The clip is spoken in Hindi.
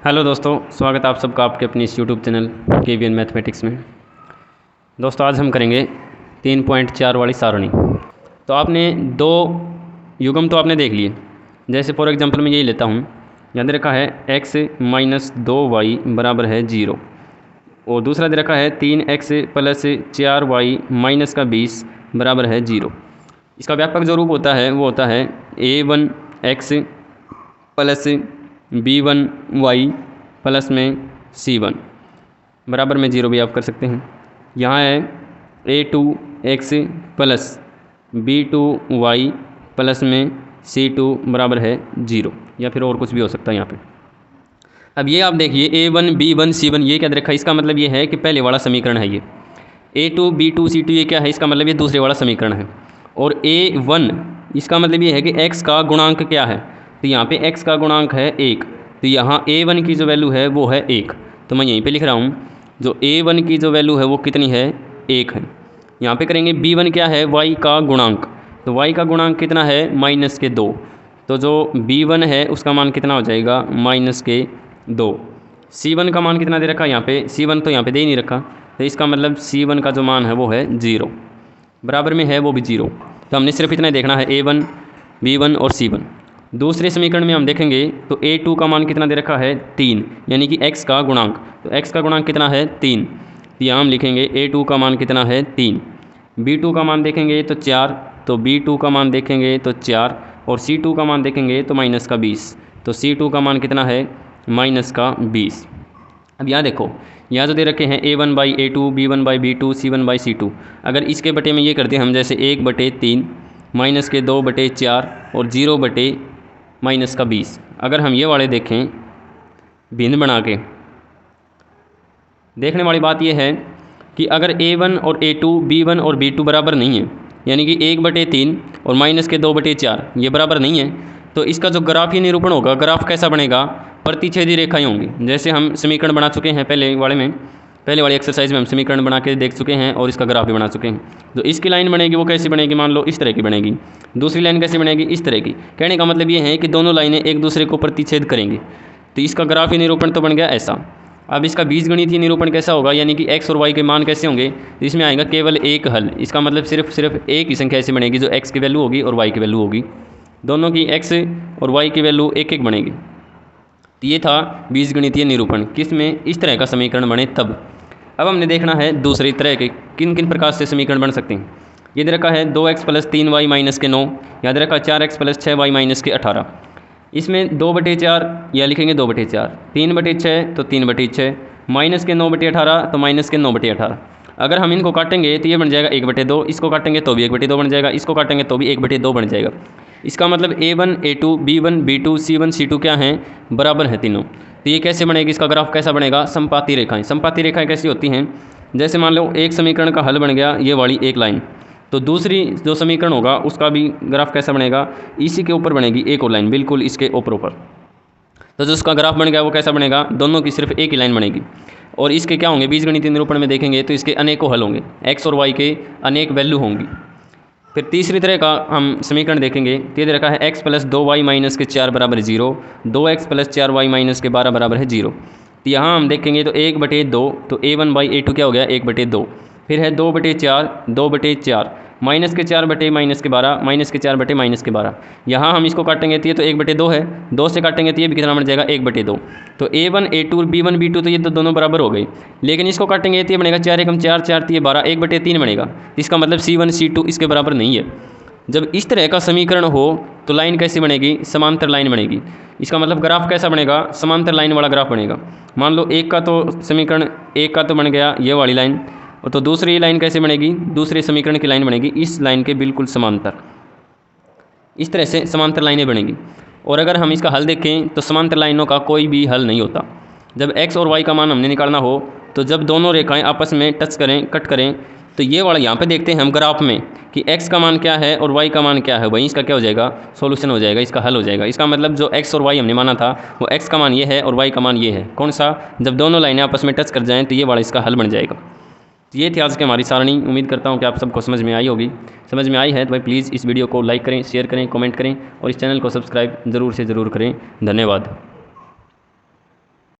हेलो दोस्तों, स्वागत है आप सबका आपके अपनी इस यूट्यूब चैनल KVN मैथमेटिक्स में। दोस्तों आज हम करेंगे 3.4 वाली सारणी। तो आपने दो युग्म तो आपने देख लिए। जैसे फॉर एग्जांपल मैं यही लेता हूँ, यहाँ दे रखा है x माइनस 2y बराबर है 0 और दूसरा दे रखा है 3x प्लस 4y माइनस का 20 बराबर है 0। इसका व्यापक जो रूप होता है वो होता है a1x प्लस b1y प्लस में c1 बराबर में 0 भी आप कर सकते हैं। यहाँ है a2x प्लस b2y प्लस में c2 बराबर है 0, या फिर और कुछ भी हो सकता है यहाँ पे। अब ये आप देखिए a1 b1 c1 ये क्या रखा है, इसका मतलब ये है कि पहले वाला समीकरण है। ये a2 b2 c2 ये क्या है, इसका मतलब ये दूसरे वाला समीकरण है। और a1 इसका मतलब ये है कि x का गुणांक क्या है, तो यहाँ पे x का गुणांक है 1, तो यहाँ a1 की जो वैल्यू है वो है 1। तो मैं यहीं पे लिख रहा हूँ जो a1 की जो वैल्यू है वो कितनी है, 1 है। यहाँ पे करेंगे b1 क्या है, y का गुणांक, तो y का गुणांक कितना है -2, तो जो b1 है उसका मान कितना हो जाएगा -2। c1 का मान कितना दे रखा है यहाँ पे, c1 तो यहाँ पे दे ही नहीं रखा, तो इसका मतलब c1 का जो मान है वो है 0, बराबर में है वो भी 0। तो हमने सिर्फ इतना ही देखना है a1 b1 और c1। दूसरे समीकरण में हम देखेंगे तो a2 का मान कितना दे रखा है 3, यानी कि x का गुणांक, तो x का गुणांक कितना है 3, तो यहाँ हम लिखेंगे a2 का मान कितना है 3। b2 का मान देखेंगे तो 4, तो b2 का मान देखेंगे तो 4 और c2 का मान देखेंगे तो -20, तो c2 का मान कितना है -20। अब यहाँ देखो, यहाँ जो दे रखे हैं a1/a2 b1/b2 c1/c2, अगर इसके बटे में ये करते हैं हम, जैसे 1/3 -2/4 और 0/-20। अगर हम ये वाले देखें भिन्न बना के, देखने वाली बात यह है कि अगर a1 और a2 b1 और b2 बराबर नहीं है, यानी कि 1/3 और -2/4 ये बराबर नहीं है, तो इसका जो ग्राफीय निरूपण होगा, ग्राफ कैसा बनेगा, प्रतिच्छेदी रेखाएं होंगी। जैसे हम समीकरण बना चुके हैं पहले वाली एक्सरसाइज में हम समीकरण बना के देख चुके हैं और इसका ग्राफ भी बना चुके हैं। जो इसकी लाइन बनेगी वो कैसी बनेगी, मान लो इस तरह की बनेगी। दूसरी लाइन कैसी बनेगी, इस तरह की। कहने का मतलब ये है कि दोनों लाइनें एक दूसरे को प्रतिच्छेद करेंगी, तो इसका ग्राफीय निरूपण तो बन गया ऐसा। अब इसका बीजगणितीय निरूपण कैसा होगा, यानी कि x और y के मान कैसे होंगे, इसमें आएगा केवल एक हल। इसका मतलब सिर्फ एक ही संख्या ऐसी बनेगी जो x की वैल्यू होगी और y की वैल्यू होगी, दोनों की x और y की वैल्यू एक एक बनेगी। तो ये था बीजगणितीय निरूपण, किस में, इस तरह का समीकरण बने तब। अब हमने देखना है दूसरी तरह के किन किन प्रकार से समीकरण बन सकते हैं। ये दे रखा है 2x प्लस 3y माइनस के 9, यहाँ दे रखा है 4x प्लस 6y माइनस के 18। इसमें 2/4 या लिखेंगे 2/4, 3/6 तो 3/6, माइनस के 9/18 तो माइनस के 9/18। अगर हम इनको काटेंगे तो ये बन जाएगा 1/2, इसको काटेंगे तो भी 1/2 बन जाएगा, इसको काटेंगे तो भी 1/2 बन जाएगा। इसका मतलब a1 a2 b1 b2 c1 c2 क्या हैं, बराबर हैं तीनों। तो ये कैसे बनेगी, इसका ग्राफ कैसा बनेगा, समपाती रेखाएं। समपाती रेखाएं कैसी होती हैं, जैसे मान लो एक समीकरण का हल बन गया ये वाली एक लाइन, तो दूसरी जो समीकरण होगा उसका भी ग्राफ कैसा बनेगा, इसी के ऊपर बनेगी एक और लाइन, बिल्कुल इसके ऊपर। तो जो उसका ग्राफ बन गया वो कैसा बनेगा, दोनों की सिर्फ एक ही लाइन बनेगी। और इसके क्या होंगे, बीजगणितीय निरूपण में देखेंगे तो इसके अनेकों हल होंगे, x और y के अनेक वैल्यू होंगी। फिर तीसरी तरह का हम समीकरण देखेंगे, ये दे रखा है x प्लस 2y माइनस के 4 बराबर 0, 2x प्लस 4y माइनस के 12 बराबर है 0। तो यहाँ हम देखेंगे तो 1/2, तो a1/a2 क्या हो गया 1/2। फिर है 2/4 2/4 माइनस के 4 बटे माइनस के 12 माइनस के 4 बटे माइनस के 12। यहाँ हम इसको काटेंगे तो ये तो 1/2 है, 2 से काटेंगे तो ये भी कितना बन जाएगा 1/2। तो a1 a2 b1 b2 तो ये तो दोनों बराबर हो गए, लेकिन इसको काटेंगे तो ये बनेगा 4 एकम 4 4 तो ये 12, 1/3 बनेगा। इसका मतलब c1 c2 इसके बराबर नहीं है। जब इस तरह का समीकरण हो तो लाइन कैसी बनेगी, समांतर लाइन बनेगी। इसका मतलब ग्राफ कैसा बनेगा, समांतर लाइन वाला ग्राफ बनेगा। मान लो एक का तो समीकरण एक का तो बन गया ये वाली लाइन, और तो दूसरी लाइन कैसे बनेगी, दूसरे समीकरण की लाइन बनेगी इस लाइन के बिल्कुल समांतर। इस तरह से समांतर लाइनें बनेंगी। और अगर हम इसका हल देखें तो समांतर लाइनों का कोई भी हल नहीं होता। जब x और y का मान हमने निकालना हो तो जब दोनों रेखाएं आपस में टच करें, कट करें, तो ये वाला यहाँ पे देखते हैं हम ग्राफ में कि x का मान क्या है और y का मान क्या है, वहीं इसका क्या हो जाएगा, सॉल्यूशन हो जाएगा, इसका हल हो जाएगा। इसका मतलब जो x और y हमने माना था वो x का मान ये है और y का मान ये है। कौन सा, जब दोनों लाइनें आपस में टच कर जाएँ तो ये वाला इसका हल बन जाएगा। ये थी आज की हमारी सारणी। उम्मीद करता हूँ कि आप सबको समझ में आई होगी। समझ में आई है तो भाई प्लीज़ इस वीडियो को लाइक करें, शेयर करें, कमेंट करें और इस चैनल को सब्सक्राइब ज़रूर से ज़रूर करें। धन्यवाद।